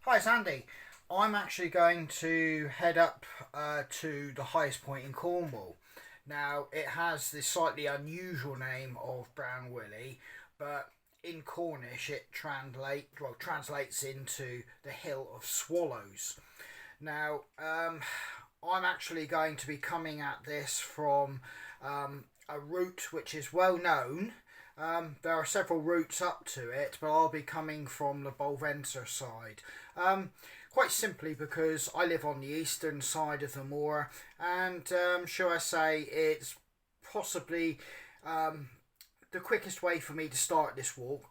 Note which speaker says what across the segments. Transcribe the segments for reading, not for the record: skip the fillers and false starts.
Speaker 1: Hi, it's Andy. I'm actually going to head up to the highest point in Cornwall. Now, it has the slightly unusual name of Brown Willie, but in Cornish it translates into the Hill of Swallows. Now, I'm actually going to be coming at this from a route which is well known. There are several routes up to it, but I'll be coming from the Bolvenser side. Quite simply because I live on the eastern side of the moor, and shall I say, it's possibly the quickest way for me to start this walk.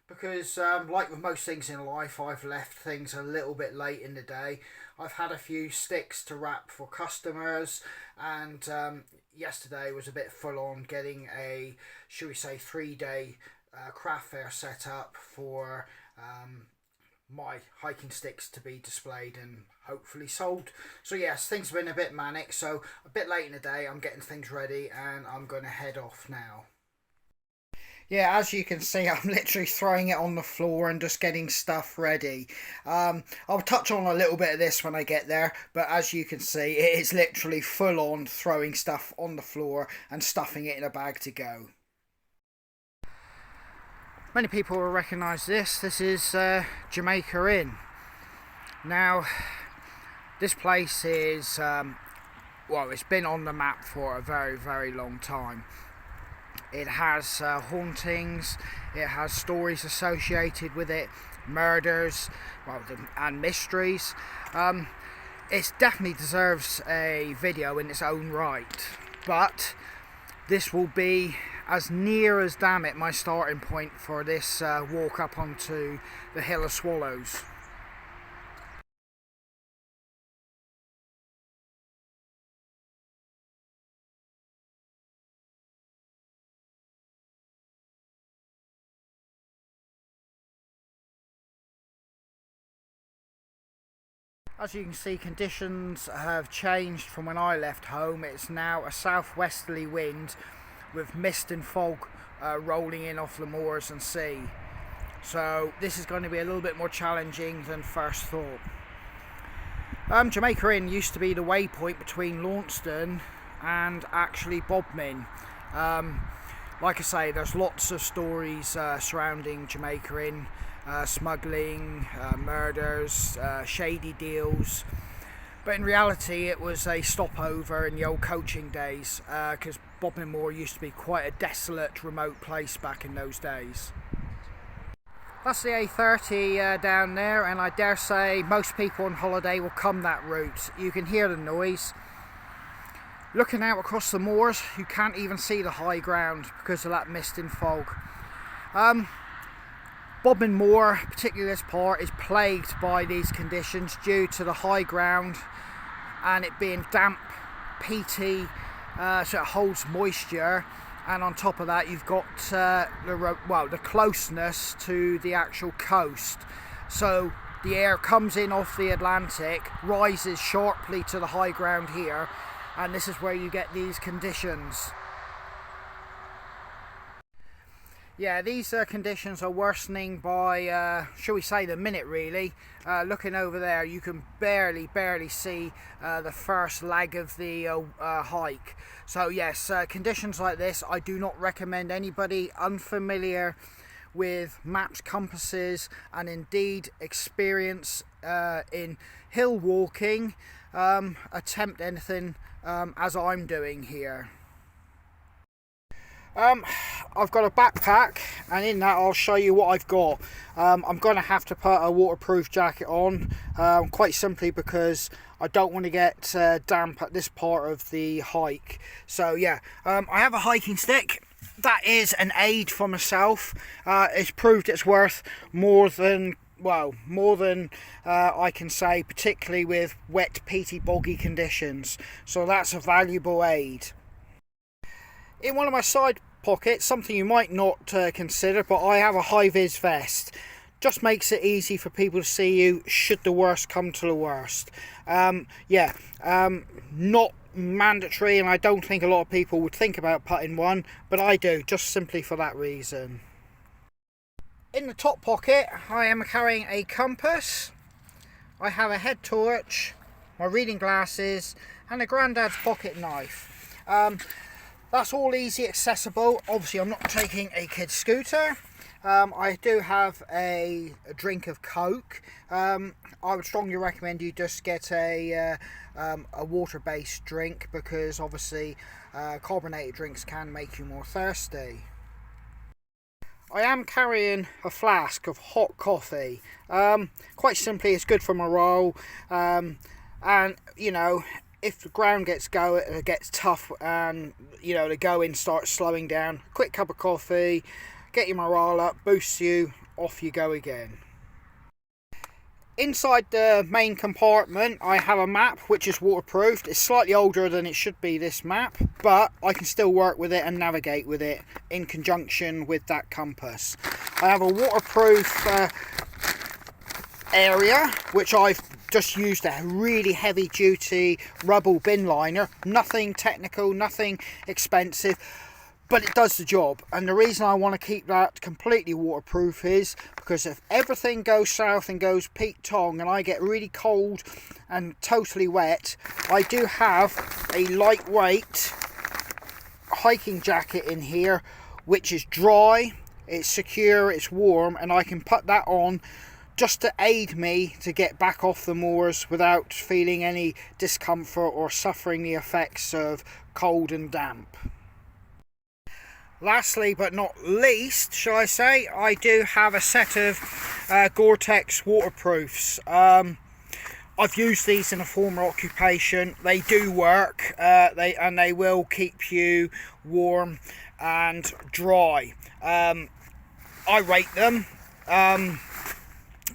Speaker 1: Because, like with most things in life, I've left things a little bit late in the day. I've had a few sticks to wrap for customers, and yesterday was a bit full on getting a, shall we say, 3-day craft fair set up for my hiking sticks to be displayed and hopefully sold. So yes, things have been a bit manic, so a bit late in the day. I'm getting things ready and I'm going to head off now. Yeah, as you can see, I'm literally throwing it on the floor and just getting stuff ready. I'll touch on a little bit of this when I get there, but as you can see, it is literally full on throwing stuff on the floor and stuffing it in a bag to go. Many people will recognise this. This is Jamaica Inn. Now, this place is, well, it's been on the map for a very, very long time. It has hauntings, it has stories associated with it, murders, and mysteries. It definitely deserves a video in its own right, but this will be as near as damn it my starting point for this walk up onto the Hill of Swallows. As you can see, conditions have changed from when I left home. It's now a southwesterly wind with mist and fog rolling in off the moors and sea. So this is going to be a little bit more challenging than first thought. Jamaica Inn used to be the waypoint between Launceston and actually Bodmin. Like I say, there's lots of stories surrounding Jamaica Inn. Smuggling, murders, shady deals, but in reality it was a stopover in the old coaching days, because Bodmin Moor used to be quite a desolate, remote place back in those days. That's the A30 down there, and I dare say most people on holiday will come that route. You can hear the noise. Looking out across the moors, you can't even see the high ground because of that mist and fog. Bodmin Moor, particularly this part, is plagued by these conditions due to the high ground and it being damp, peaty, so it holds moisture, and on top of that you've got the closeness to the actual coast. So the air comes in off the Atlantic, rises sharply to the high ground here, and this is where you get these conditions. Yeah, these conditions are worsening by, shall we say, the minute really. Looking over there, you can barely see the first leg of the hike. So yes, conditions like this, I do not recommend anybody unfamiliar with maps, compasses, and indeed experience in hill walking attempt anything as I'm doing here. I've got a backpack, and in that I'll show you what I've got. I'm going to have to put a waterproof jacket on, quite simply because I don't want to get damp at this part of the hike. So yeah, I have a hiking stick. That is an aid for myself. It's proved its worth more than I can say, particularly with wet, peaty, boggy conditions. So that's a valuable aid. In one of my side pockets, something you might not consider, but I have a high-vis vest. Just makes it easy for people to see you should the worst come to the worst. Not mandatory, and I don't think a lot of people would think about putting one, but I do, just simply for that reason. In the top pocket I am carrying a compass, I have a head torch, my reading glasses and a granddad's pocket knife. That's all easy accessible. Obviously I'm not taking a kid's scooter. I do have a drink of Coke. I would strongly recommend you just get a water-based drink, because obviously carbonated drinks can make you more thirsty. I am carrying a flask of hot coffee. Quite simply, it's good for morale, and you know, if the ground gets tough and you know the going starts slowing down, quick cup of coffee, get your morale up, boosts you, off you go again. Inside the main compartment I have a map which is waterproofed. It's slightly older than it should be, this map, but I can still work with it and navigate with it in conjunction with that compass. I have a waterproof area which I've just used a really heavy duty rubble bin liner. Nothing technical, nothing expensive, but it does the job. And the reason I want to keep that completely waterproof is because if everything goes south and goes Pete Tong and I get really cold and totally wet, I do have a lightweight hiking jacket in here which is dry, it's secure, it's warm, and I can put that on just to aid me to get back off the moors without feeling any discomfort or suffering the effects of cold and damp. Lastly but not least, shall I say, I do have a set of Gore-Tex waterproofs. I've used these in a former occupation. They do work, they will keep you warm and dry. I rate them.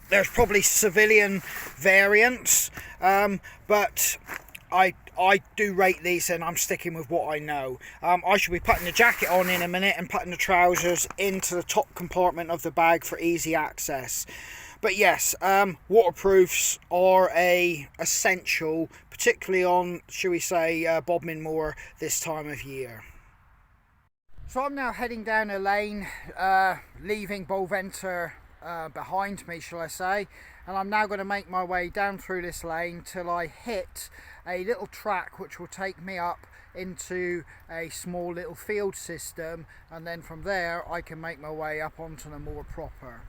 Speaker 1: There's probably civilian variants, but I do rate these, and I'm sticking with what I know. I should be putting the jacket on in a minute and putting the trousers into the top compartment of the bag for easy access. But yes, waterproofs are essential, particularly on, shall we say, Bodmin Moor this time of year. So I'm now heading down a lane, leaving Bolventer behind me, shall I say, and I'm now going to make my way down through this lane till I hit a little track which will take me up into a small little field system, and then from there I can make my way up onto the moor proper.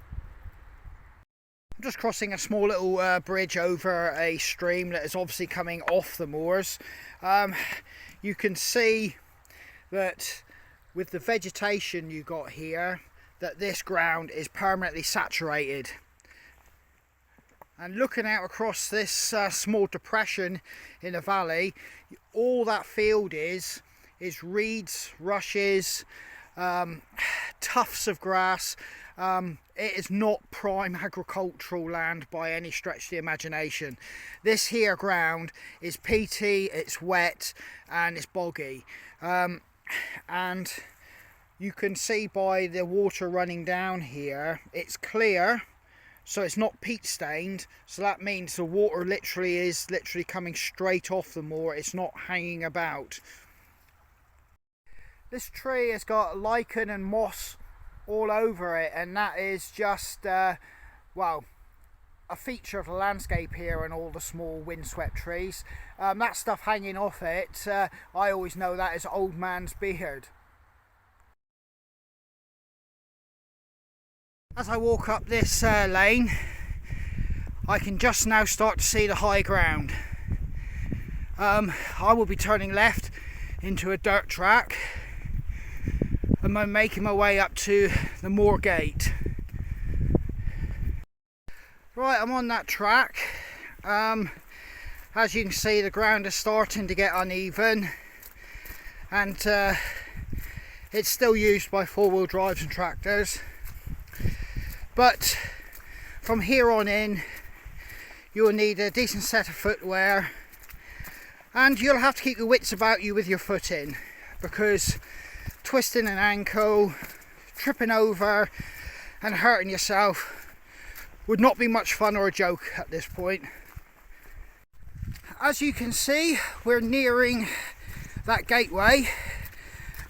Speaker 1: I'm just crossing a small little bridge over a stream that is obviously coming off the moors. You can see that with the vegetation you got here, that this ground is permanently saturated. And looking out across this small depression in the valley, all that field is reeds, rushes, tufts of grass. It is not prime agricultural land by any stretch of the imagination. This here ground is peaty, it's wet and it's boggy. And you can see by the water running down here, it's clear, so it's not peat stained, so that means the water is coming straight off the moor, it's not hanging about. This tree has got lichen and moss all over it, and that is just well, a feature of the landscape here, and all the small windswept trees. That stuff hanging off it, I always know that is old man's beard. As I walk up this lane, I can just now start to see the high ground. I will be turning left into a dirt track and I'm making my way up to the moor gate. Right, I'm on that track. As you can see, the ground is starting to get uneven, and it's still used by four-wheel drives and tractors. But from here on in, you'll need a decent set of footwear, and you'll have to keep your wits about you with your footing, because twisting an ankle, tripping over and hurting yourself would not be much fun or a joke at this point. As you can see, we're nearing that gateway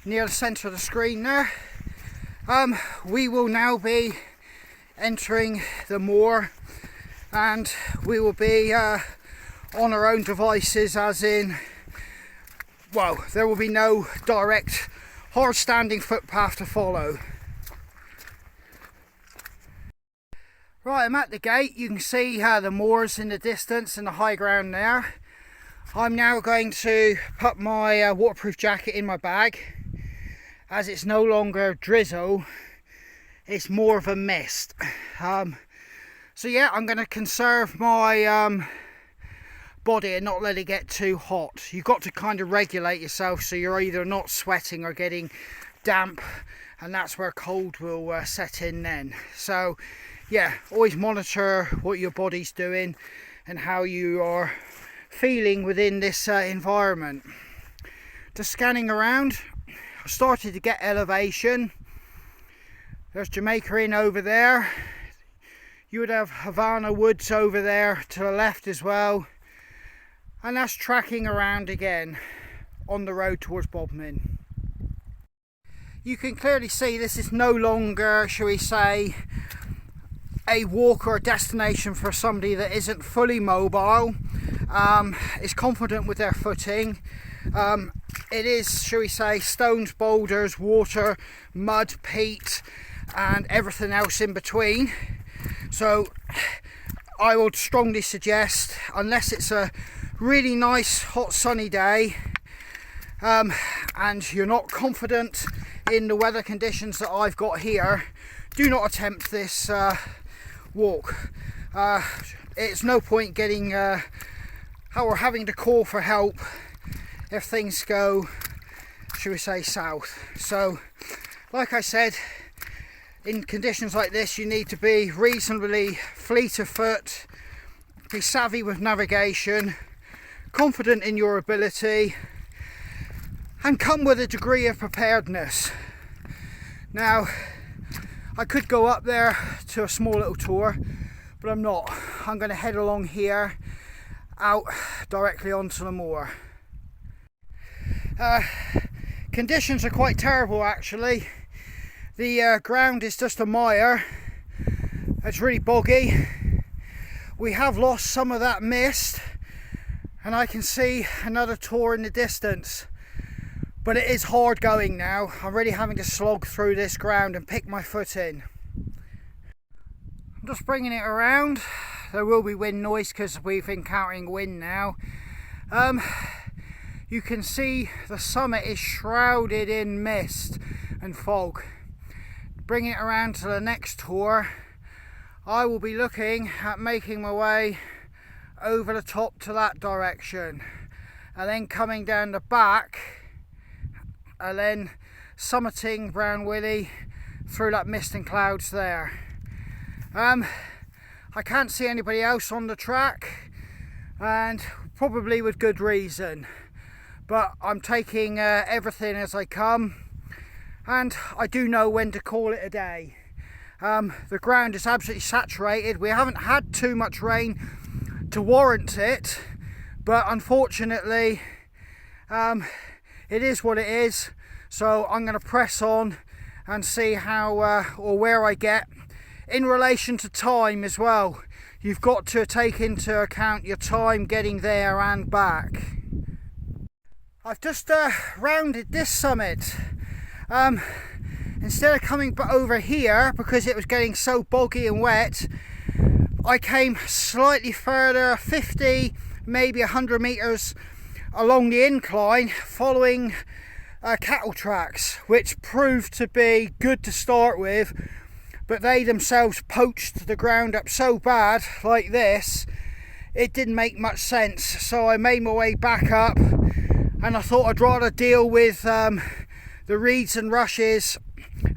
Speaker 1: near the centre of the screen there. We will now be entering the moor and we will be on our own devices, as in, well, there will be no direct hard standing footpath to follow. Right, I'm at the gate. You can see the moors in the distance and the high ground there. I'm now going to put my waterproof jacket in my bag, as it's no longer drizzle, it's more of a mist. So yeah, I'm going to conserve my body and not let it get too hot. You've got to kind of regulate yourself so you're either not sweating or getting damp, and that's where cold will set in then. So yeah, always monitor what your body's doing and how you are feeling within this environment. Just scanning around, I started to get elevation. There's Jamaica Inn over there. You would have Havana Woods over there to the left as well. And that's tracking around again on the road towards Bodmin. You can clearly see this is no longer, shall we say, a walk or a destination for somebody that isn't fully mobile, is confident with their footing. It is, shall we say, stones, boulders, water, mud, peat and everything else in between. So I would strongly suggest, unless it's a really nice hot sunny day and you're not confident in the weather conditions that I've got here, do not attempt this walk. It's no point getting or having to call for help if things go, shall we say, south. So like I said, in conditions like this you need to be reasonably fleet of foot, be savvy with navigation, confident in your ability, and come with a degree of preparedness. Now, I could go up there to a small little tour, but I'm not. I'm going to head along here out directly onto the moor. Conditions are quite terrible actually. The ground is just a mire. It's really boggy. We have lost some of that mist and I can see another tor in the distance, but it is hard going now. I'm really having to slog through this ground and pick my foot in. I'm just bringing it around. There will be wind noise because we've been encountering wind now. You can see the summit is shrouded in mist and fog. Bringing it around to the next tour, I will be looking at making my way over the top to that direction and then coming down the back and then summiting Brown Willy through that mist and clouds there. I can't see anybody else on the track, and probably with good reason, but I'm taking everything as I come, and I do know when to call it a day. The ground is absolutely saturated. We haven't had too much rain to warrant it, but unfortunately it is what it is. So I'm going to press on and see how or where I get. In relation to time as well, you've got to take into account your time getting there and back. I've just rounded this summit. Instead of coming over here because it was getting so boggy and wet, I came slightly further, 50 maybe 100 meters along the incline, following cattle tracks, which proved to be good to start with, but they themselves poached the ground up so bad like this it didn't make much sense. So I made my way back up, and I thought I'd rather deal with the reeds and rushes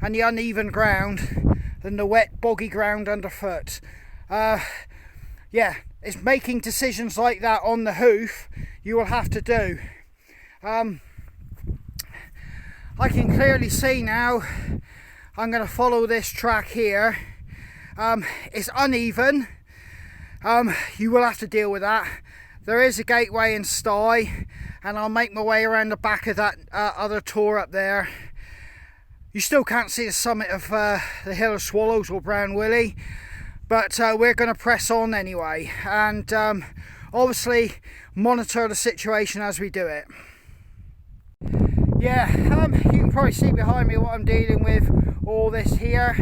Speaker 1: and the uneven ground than the wet boggy ground underfoot. Yeah, it's making decisions like that on the hoof you will have to do. I can clearly see now I'm going to follow this track here. It's uneven. You will have to deal with that. There is a gateway and sty, and I'll make my way around the back of that other tor up there. You still can't see the summit of the Hill of Swallows or Brown Willy, but but we're going to press on anyway, and obviously monitor the situation as we do it. Yeah, you can probably see behind me what I'm dealing with, all this here.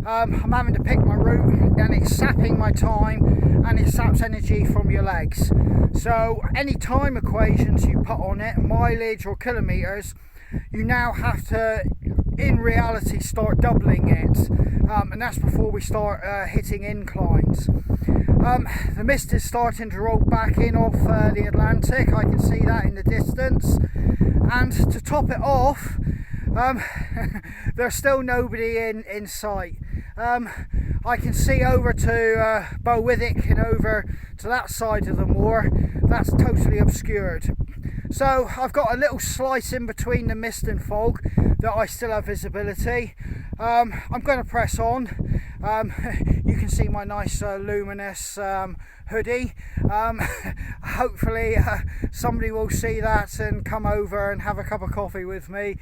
Speaker 1: I'm having to pick my route, and it's sapping my time, and it saps energy from your legs. So any time equations you put on it, mileage or kilometres, you now have to, in reality, start doubling it, and that's before we start hitting inclines. The mist is starting to roll back in off the Atlantic. I can see that in the distance, and to top it off, there's still nobody in sight. I can see over to Bowithick and over to that side of the moor. That's totally obscured. So I've got a little slice in between the mist and fog that I still have visibility. I'm going to press on. You can see my nice luminous hoodie. Hopefully somebody will see that and come over and have a cup of coffee with me.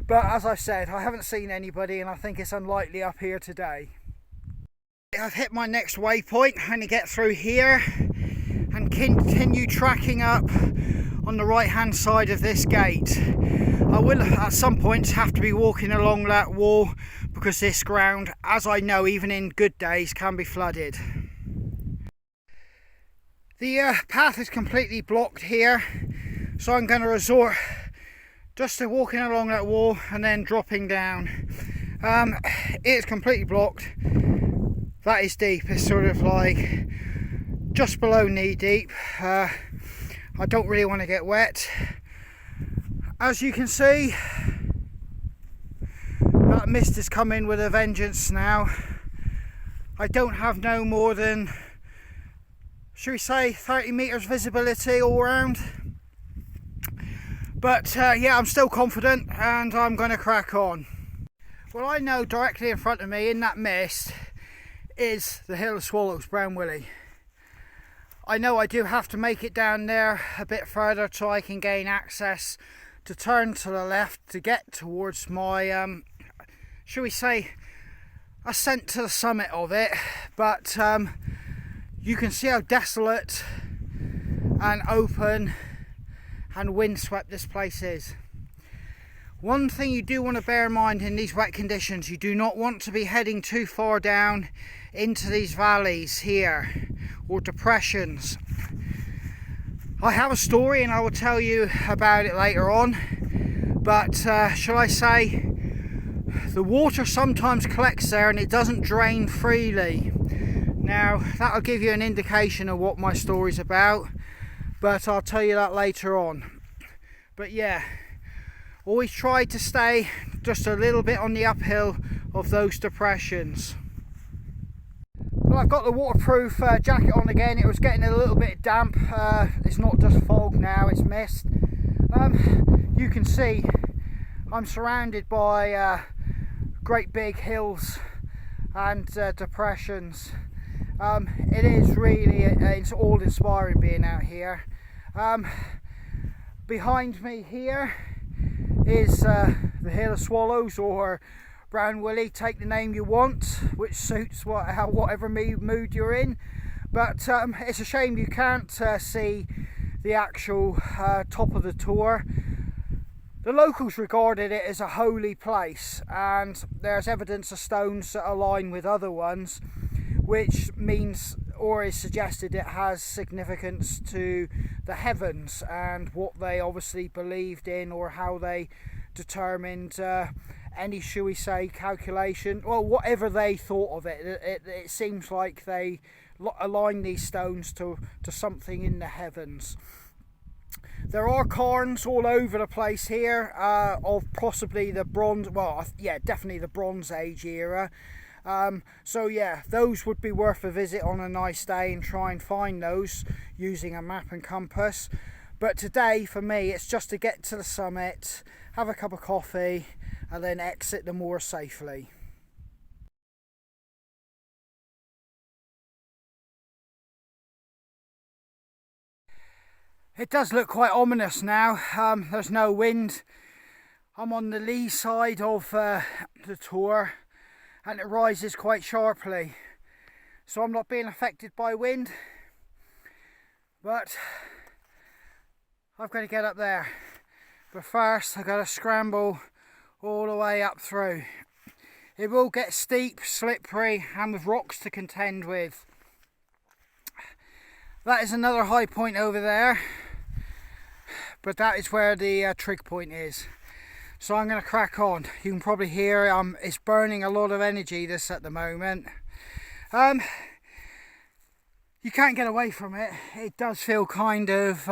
Speaker 1: But as I said, I haven't seen anybody, and I think it's unlikely up here today. I've hit my next waypoint. I'm going to get through here and continue tracking up on the right hand side of this gate. I will at some points have to be walking along that wall because this ground, as I know, even in good days, can be flooded. The path is completely blocked here, so I'm going to resort just to walking along that wall and then dropping down. It's completely blocked. That is deep. It's sort of like just below knee deep. I don't really want to get wet. As you can see, that mist has come in with a vengeance now. I don't have no more than, should we say, 30 metres visibility all round. But yeah, I'm still confident, and I'm going to crack on. Well, I know directly in front of me in that mist is the Hill of Swallows, Brown Willie. I know I do have to make it down there a bit further so I can gain access to turn to the left to get towards my, shall we say, ascent to the summit of it. But you can see how desolate and open and windswept this place is. One thing you do want to bear in mind in these wet conditions, you do not want to be heading too far down into these valleys here or depressions. I have a story and I will tell you about it later on, but shall I say, the water sometimes collects there and it doesn't drain freely. Now that'll give you an indication of what my story's about, but I'll tell you that later on. But yeah, always try to stay just a little bit on the uphill of those depressions. Well, I've got the waterproof jacket on again. It was getting a little bit damp. It's not just fog now, it's mist. You can see I'm surrounded by great big hills and depressions. It is really, it's all inspiring being out here. Behind me here is the Hill of Swallows, or Brown Willie, take the name you want, which suits whatever mood you're in. But it's a shame you can't see the actual top of the tour. The locals regarded it as a holy place, and there's evidence of stones that align with other ones, which means, or is suggested, it has significance to the heavens and what they obviously believed in, or how they determined any, shall we say, calculation, well, whatever they thought of it. It seems like they align these stones to something in the heavens. There are cairns all over the place here of possibly the bronze, well, yeah, definitely the Bronze Age era. So yeah, those would be worth a visit on a nice day, and try and find those using a map and compass. But today for me it's just to get to the summit, have a cup of coffee, and then exit the moor safely. It does look quite ominous now. There's no wind. I'm on the lee side of the tour, and it rises quite sharply. so I'm not being affected by wind. But I've got to get up there. But first I've got to scramble all the way up through. It will get steep, slippery, and with rocks to contend with. That is another high point over there, but that is where the trig point is. So I'm going to crack on. You can probably hear it's burning a lot of energy this at the moment. You can't get away from it. It does feel kind of,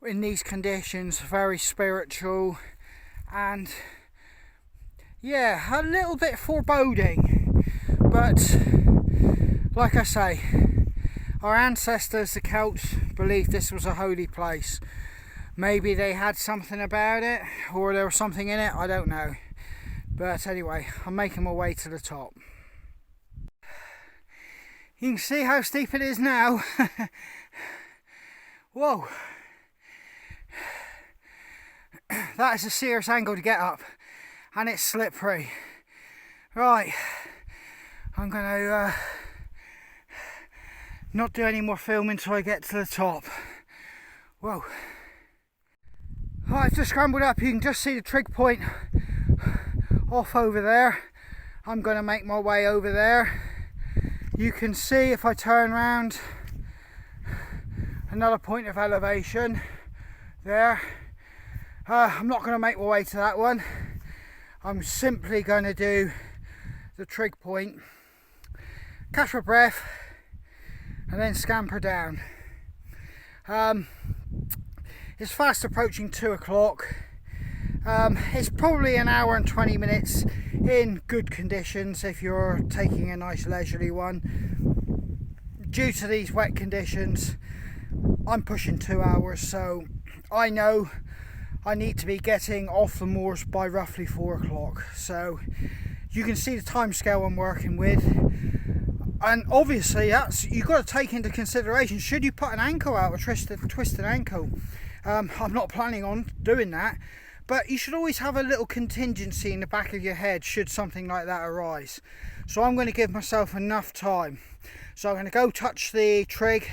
Speaker 1: in these conditions, very spiritual and yeah, a little bit foreboding. But like I say, our ancestors, the Celts, believed this was a holy place. Maybe they had something about it, or there was something in it, I don't know. But anyway, I'm making my way to the top. You can see how steep it is now. Whoa. That is a serious angle to get up, and it's slippery. Right, I'm going to not do any more filming until I get to the top. Whoa. Right, I've just scrambled up. You can just see the trig point off over there. I'm going to make my way over there. You can see if I turn around another point of elevation there. I'm not going to make my way to that one. I'm simply going to do the trig point, catch my breath, and then scamper down. It's fast approaching 2 o'clock. It's probably an hour and 20 minutes in good conditions if you're taking a nice leisurely one. Due to these wet conditions, I'm pushing 2 hours, so I know I need to be getting off the moors by roughly 4 o'clock. So you can see the time scale I'm working with. And obviously you've got to take into consideration, should you put an ankle out or twist an ankle. I'm not planning on doing that, but you should always have a little contingency in the back of your head should something like that arise. So I'm going to give myself enough time. So I'm going to go touch the trig,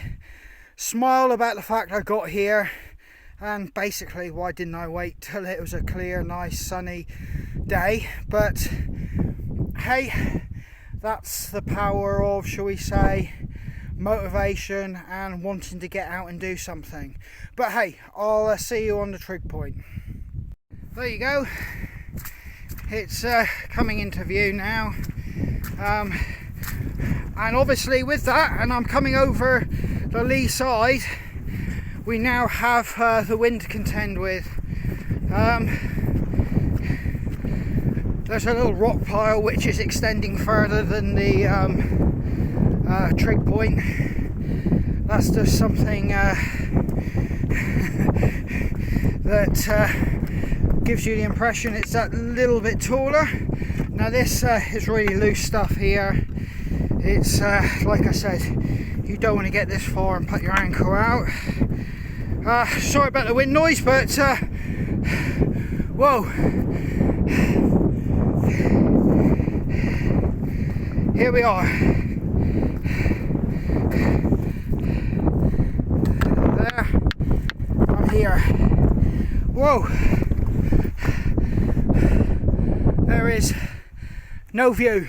Speaker 1: smile about the fact I got here, and basically why didn't I wait till it was a clear, nice, sunny day. But hey, that's the power of, shall we say, motivation and wanting to get out and do something. But hey, I'll see you on the trig point. There you go. It's coming into view now. And obviously with that, and I'm coming over the lee side, we now have the wind to contend with. There's a little rock pile which is extending further than the trig point. That's just something that gives you the impression it's that little bit taller. Now this is really loose stuff here. It's like I said, you don't want to get this far and put your ankle out. Sorry about the wind noise, but whoa. Here we are. There, I'm here. Whoa. There is no view.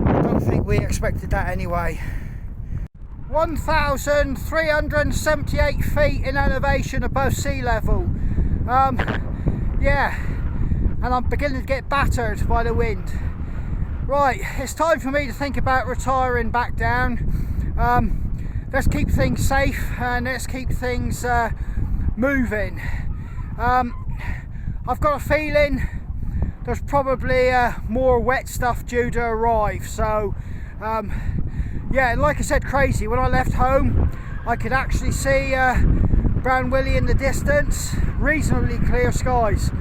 Speaker 1: I don't think we expected that anyway. 1,378 feet in elevation above sea level. Yeah, and I'm beginning to get battered by the wind. Right, it's time for me to think about retiring back down. Let's keep things safe and let's keep things moving. I've got a feeling there's probably more wet stuff due to arrive, so yeah, like I said, crazy. When I left home, I could actually see Brown Willie in the distance, reasonably clear skies.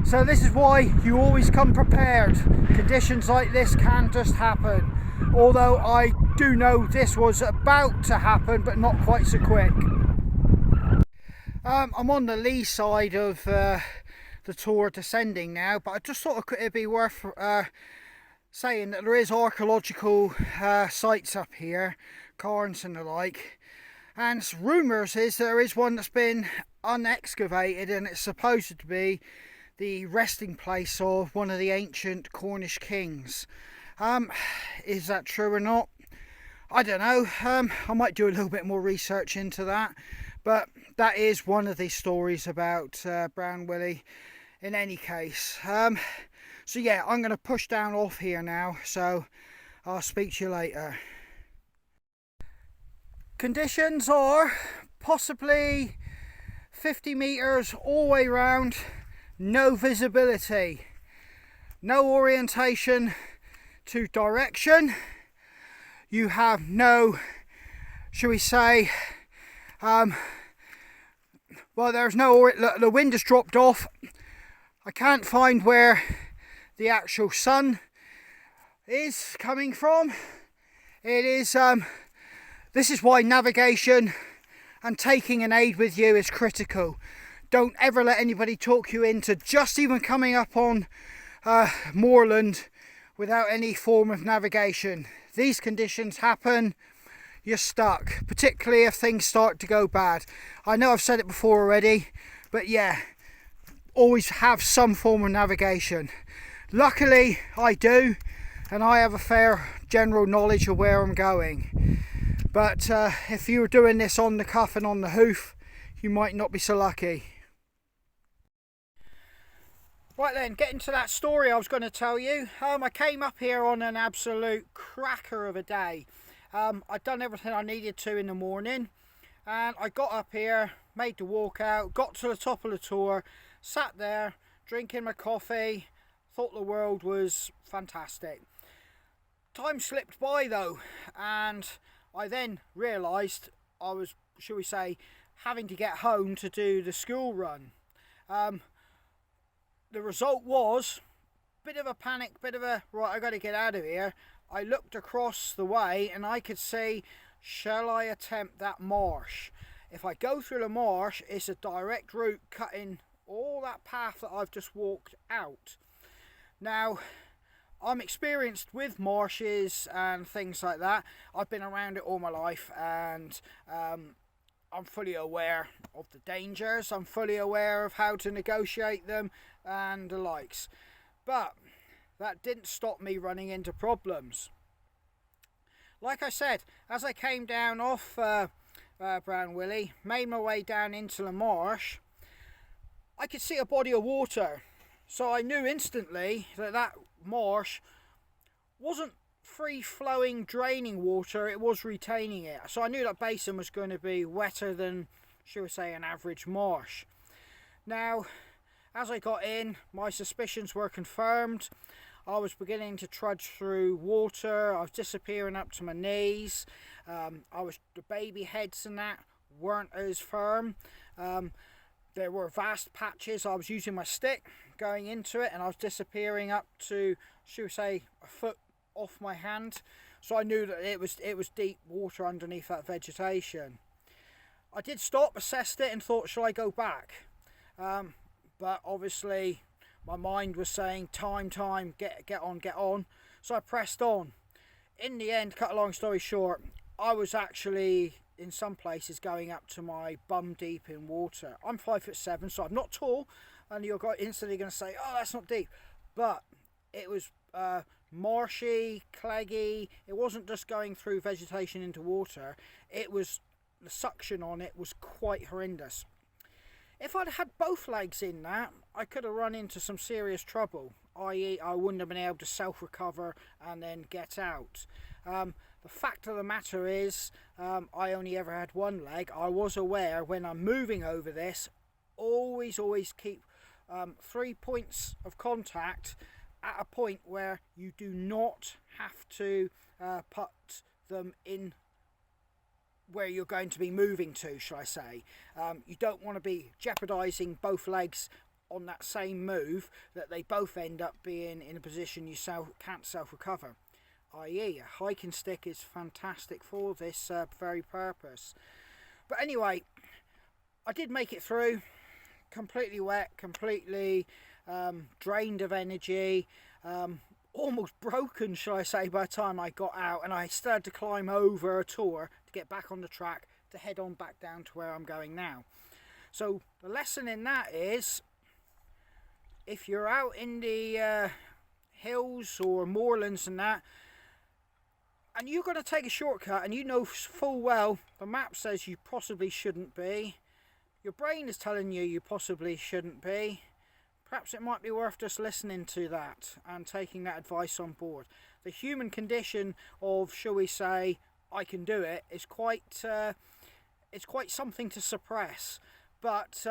Speaker 1: So this is why you always come prepared. Conditions like this can just happen. Although I do know this was about to happen, but not quite so quick. I'm on the lee side of the tour descending now, but I just thought it'd be worth saying that there is archaeological sites up here, cairns and the like, and rumours is there is one that's been unexcavated and it's supposed to be the resting place of one of the ancient Cornish kings. Is that true or not? I don't know. I might do a little bit more research into that, but that is one of the stories about Brown Willie in any case. So yeah, I'm going to push down off here now, so I'll speak to you later. Conditions are possibly 50 metres all the way round, no visibility, no orientation to direction. You have no, shall we say, well, there's no, the wind has dropped off. I can't find where the actual sun is coming from. It is, this is why navigation and taking an aid with you is critical. Don't ever let anybody talk you into just even coming up on moorland without any form of navigation. These conditions happen, you're stuck, particularly if things start to go bad. I know I've said it before already, but yeah, always have some form of navigation. Luckily I do, and I have a fair general knowledge of where I'm going. But if you were doing this on the cuff and on the hoof, you might not be so lucky. Right then, getting to that story I was going to tell you. I came up here on an absolute cracker of a day. I'd done everything I needed to in the morning, and I got up here, made the walk out, got to the top of the tour, sat there drinking my coffee, thought the world was fantastic. Time slipped by though, and I then realised I was, shall we say, having to get home to do the school run. The result was bit of a panic, bit of a, right, I got to get out of here. I looked across the way and I could see, shall I attempt that marsh? If I go through the marsh, it's a direct route cutting all that path that I've just walked out. Now, I'm experienced with marshes and things like that. I've been around it all my life, and I'm fully aware of the dangers. I'm fully aware of how to negotiate them and the likes. But that didn't stop me running into problems. Like I said, as I came down off Brown Willie, made my way down into the marsh, I could see a body of water. So I knew instantly that that marsh wasn't free-flowing draining water, it was retaining it. So I knew that basin was going to be wetter than, shall we say, an average marsh. Now, as I got in, my suspicions were confirmed. I was beginning to trudge through water. I was disappearing up to my knees. The baby heads and that weren't as firm. There were vast patches. I was using my stick going into it, and I was disappearing up to, should we say, a foot off my hand. So I knew that it was deep water underneath that vegetation. I did stop, assessed it, and thought, shall I go back? But obviously my mind was saying, time, get on. So I pressed on. In the end, cut a long story short, I was actually in some places going up to my bum deep in water. I'm 5'7", so I'm not tall, and you're instantly going to say, oh, that's not deep. But it was marshy, claggy. It wasn't just going through vegetation into water. It was, the suction on it was quite horrendous. If I'd had both legs in that, I could have run into some serious trouble, i.e. I wouldn't have been able to self-recover and then get out. The fact of the matter is, I only ever had one leg. I was aware when I'm moving over this, always keep 3 points of contact at a point where you do not have to put them in where you're going to be moving to, shall I say. You don't want to be jeopardising both legs on that same move, that they both end up being in a position you can't self-recover. I.e. a hiking stick is fantastic for this very purpose. But anyway, I did make it through, completely wet, completely drained of energy.
Speaker 2: almost broken, shall I say, by the time I got out, and I still had to climb over a tour to get back on the track to head on back down to where I'm going now. So the lesson in that is, if you're out in the hills or moorlands and that, and you're going to take a shortcut and you know full well the map says you possibly shouldn't be, your brain is telling you possibly shouldn't be, perhaps it might be worth just listening to that and taking that advice on board. The human condition of, shall we say, I can do it, is quite something to suppress. But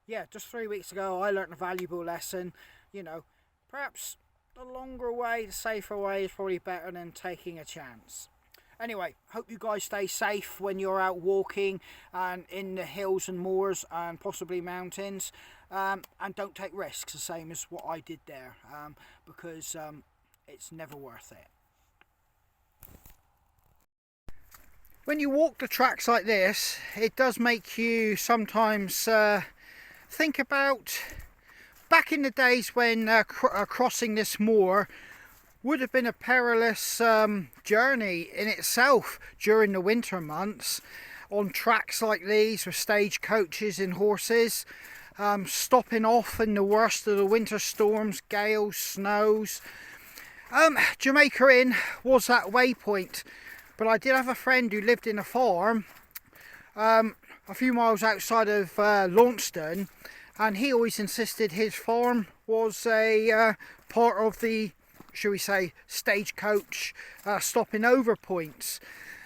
Speaker 2: yeah, just 3 weeks ago I learnt a valuable lesson. You know, perhaps the longer way, the safer way, is probably better than taking a chance. Anyway, hope you guys stay safe when you're out walking and in the hills and moors and possibly mountains, and don't take risks, the same as what I did there, because it's never worth it. When you walk the tracks like this, it does make you sometimes think about back in the days when crossing this moor would have been a perilous journey in itself during the winter months, on tracks like these with stagecoaches and horses, stopping off in the worst of the winter storms, gales, snows. Jamaica Inn was that waypoint, but I did have a friend who lived in a farm a few miles outside of Launceston, and he always insisted his farm was a part of the, shall we say, stagecoach stopping over points.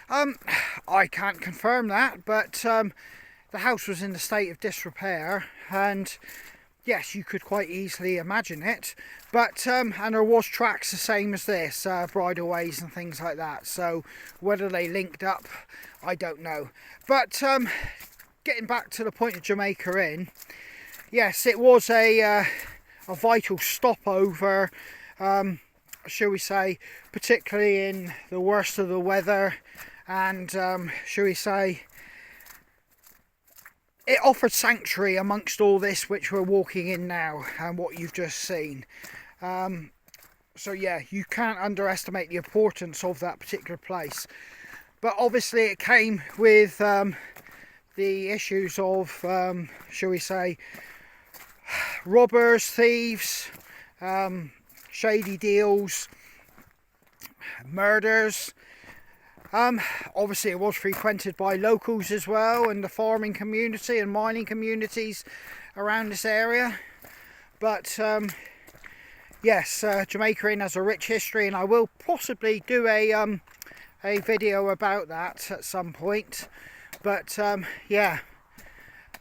Speaker 2: I can't confirm that, but the house was in a state of disrepair, and yes, you could quite easily imagine it. But and there was tracks the same as this, bridleways and things like that. So whether they linked up, I don't know. But getting back to the point of Jamaica Inn, yes, it was a vital stopover, shall we say, particularly in the worst of the weather, and shall we say, it offered sanctuary amongst all this which we're walking in now and what you've just seen. So yeah, you can't underestimate the importance of that particular place. But obviously it came with the issues of, shall we say, robbers, thieves, shady deals, murders. Obviously it was frequented by locals as well, and the farming community and mining communities around this area. But yes, Jamaica Inn has a rich history, and I will possibly do a video about that at some point. But yeah,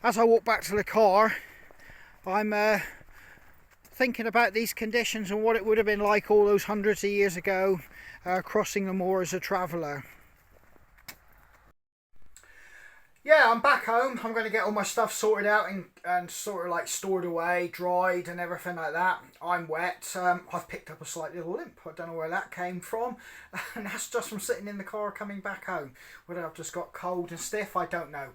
Speaker 2: as I walk back to the car, I'm thinking about these conditions and what it would have been like all those hundreds of years ago, crossing the moor as a traveller. Yeah, I'm back home. I'm going to get all my stuff sorted out and sort of like stored away, dried and everything like that. I'm wet. I've picked up a slight little limp. I don't know where that came from. And that's just from sitting in the car coming back home. Whether I've just got cold and stiff, I don't know.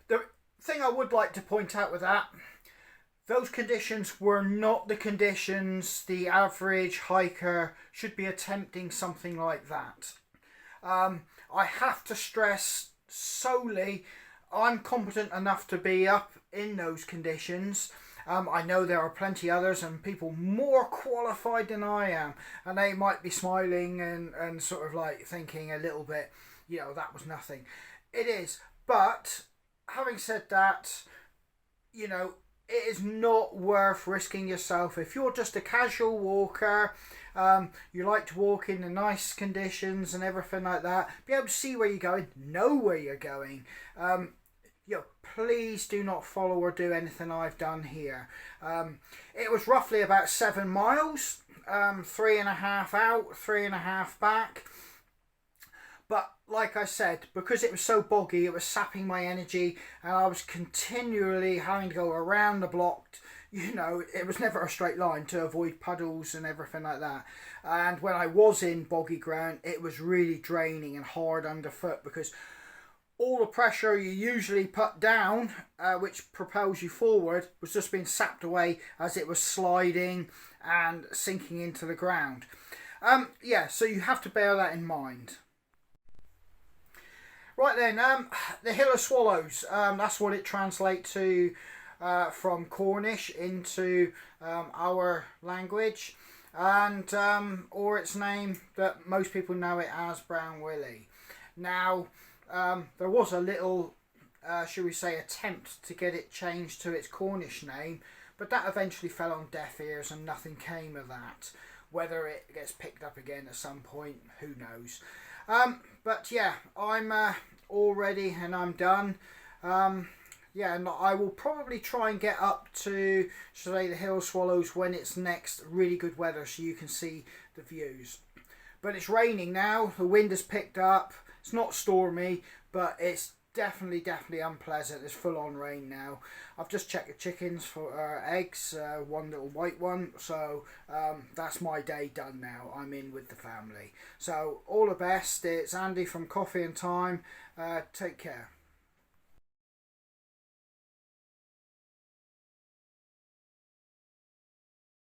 Speaker 2: The thing I would like to point out with that, those conditions were not the conditions the average hiker should be attempting something like that. I have to stress solely, I'm competent enough to be up in those conditions. I know there are plenty others and people more qualified than I am, and they might be smiling and sort of like thinking a little bit, you know, that was nothing. It is, but having said that, you know, it is not worth risking yourself. If you're just a casual walker, you like to walk in the nice conditions and everything like that, be able to see where you're going, know where you're going, you know, please do not follow or do anything I've done here. It was roughly about 7 miles, 3.5 out, 3.5 back. But like I said, because it was so boggy, it was sapping my energy, and I was continually having to go around the block. You know, it was never a straight line to avoid puddles and everything like that. And when I was in boggy ground, it was really draining and hard underfoot, because all the pressure you usually put down, which propels you forward, was just being sapped away as it was sliding and sinking into the ground. Yeah, so you have to bear that in mind. Right then, the Hill of Swallows, that's what it translates to from Cornish into our language, and or its name that most people know it as Brown Willie. Now, there was a little, should we say, attempt to get it changed to its Cornish name, but that eventually fell on deaf ears and nothing came of that. Whether it gets picked up again at some point, who knows. But yeah, I'm all ready and I'm done. Yeah, and I will probably try and get up to, say, the Hill Swallows when it's next really good weather so you can see the views. But it's raining now, the wind has picked up, it's not stormy, but it's definitely unpleasant. There's full on rain now. I've just checked the chickens for eggs, one little white one, so that's my day done now. I'm in with the family. So all the best. It's Andy from Coffee and Time. Take care.